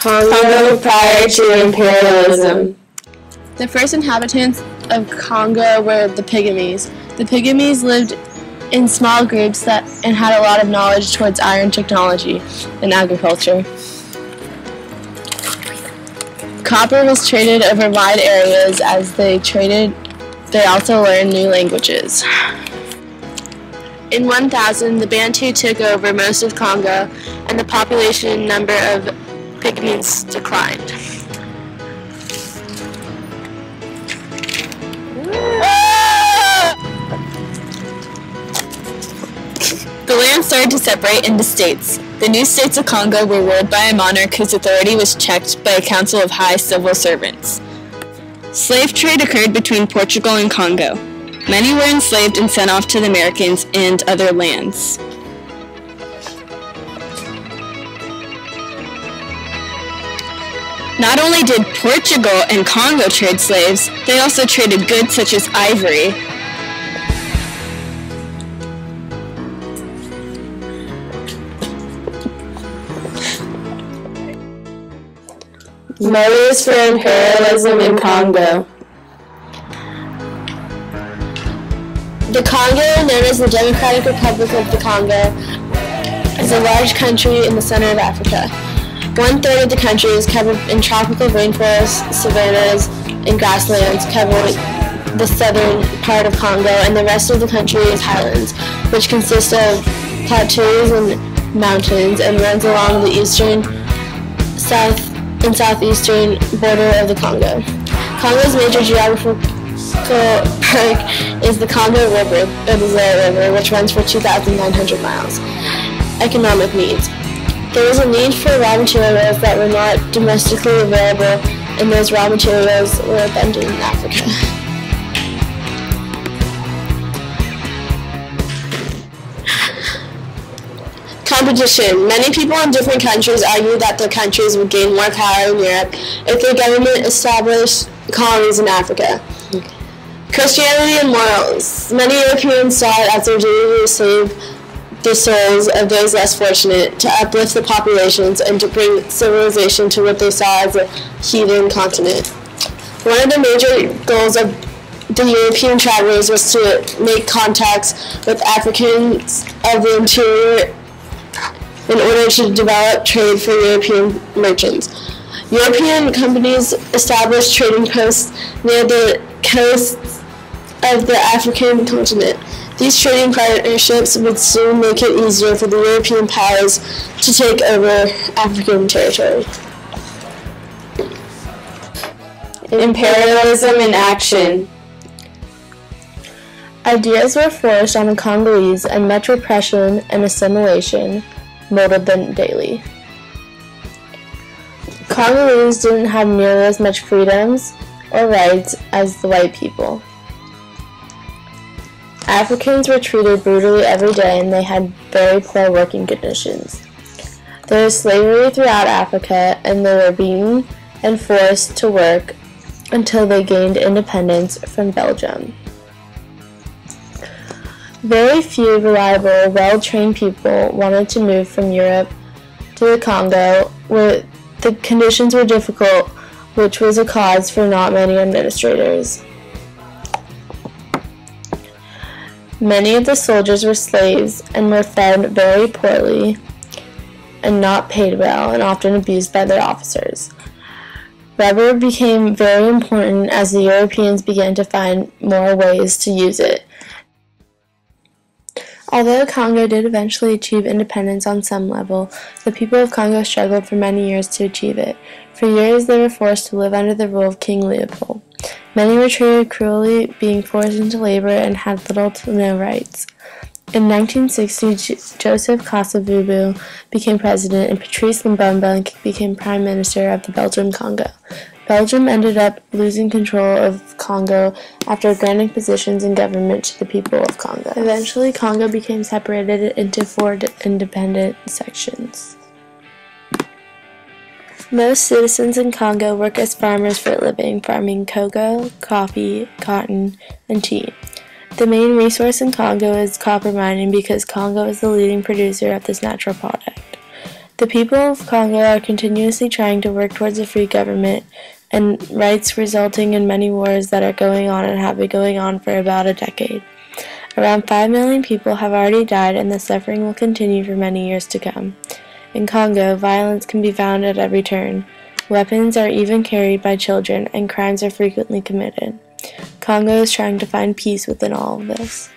Congo prior to imperialism. The first inhabitants of Congo were the Pygmies. The Pygmies lived in small groups and had a lot of knowledge towards iron technology and agriculture. Copper was traded over wide areas. As they traded, they also learned new languages. In 1000, the Bantu took over most of Congo, and the population number of Pygmies declined. The land started to separate into states. The new states of Congo were ruled by a monarch whose authority was checked by a council of high civil servants. Slave trade occurred between Portugal and Congo. Many were enslaved and sent off to the Americans and other lands. Not only did Portugal and Congo trade slaves, they also traded goods such as ivory. Motives for imperialism in Congo. The Congo, known as the Democratic Republic of the Congo, is a large country in the center of Africa. 1/3 of the country is covered in tropical rainforests, savannas, and grasslands covering the southern part of Congo, and the rest of the country is highlands, which consist of plateaus and mountains and runs along the eastern, southeastern border of the Congo. Congo's major geographical park is the Congo River, which runs for 2,900 miles. Economic needs. There was a need for raw materials that were not domestically available, and those raw materials were abundant in Africa. Competition. Many people in different countries argue that their countries would gain more power in Europe if their government established colonies in Africa. Christianity and morals. Many Europeans saw it as their duty to save the souls of those less fortunate, to uplift the populations, and to bring civilization to what they saw as a heathen continent. One of the major goals of the European travelers was to make contacts with Africans of the interior in order to develop trade for European merchants. European companies established trading posts near the coasts of the African continent. These trading partnerships would soon make it easier for the European powers to take over African territory. Imperialism in action. Ideas were forced on the Congolese, and much repression and assimilation molded them daily. Congolese didn't have nearly as much freedoms or rights as the white people. Africans were treated brutally every day, and they had very poor working conditions. There was slavery throughout Africa, and they were beaten and forced to work until they gained independence from Belgium. Very few reliable, well-trained people wanted to move from Europe to the Congo, where the conditions were difficult, which was a cause for not many administrators. Many of the soldiers were slaves and were fed very poorly and not paid well, and often abused by their officers. Rubber became very important as the Europeans began to find more ways to use it. Although Congo did eventually achieve independence on some level, the people of Congo struggled for many years to achieve it. For years they were forced to live under the rule of King Leopold. Many were treated cruelly, being forced into labor, and had little to no rights. In 1960, Joseph Kasavubu became president, and Patrice Lumumba became prime minister of the Belgium Congo. Belgium ended up losing control of Congo after granting positions in government to the people of Congo. Eventually, Congo became separated into 4 independent sections. Most citizens in Congo work as farmers for a living, farming cocoa, coffee, cotton, and tea. The main resource in Congo is copper mining because Congo is the leading producer of this natural product. The people of Congo are continuously trying to work towards a free government and rights, resulting in many wars that are going on and have been going on for about a decade. Around 5 million people have already died, and the suffering will continue for many years to come. In Congo, violence can be found at every turn. Weapons are even carried by children, and crimes are frequently committed. Congo is trying to find peace within all of this.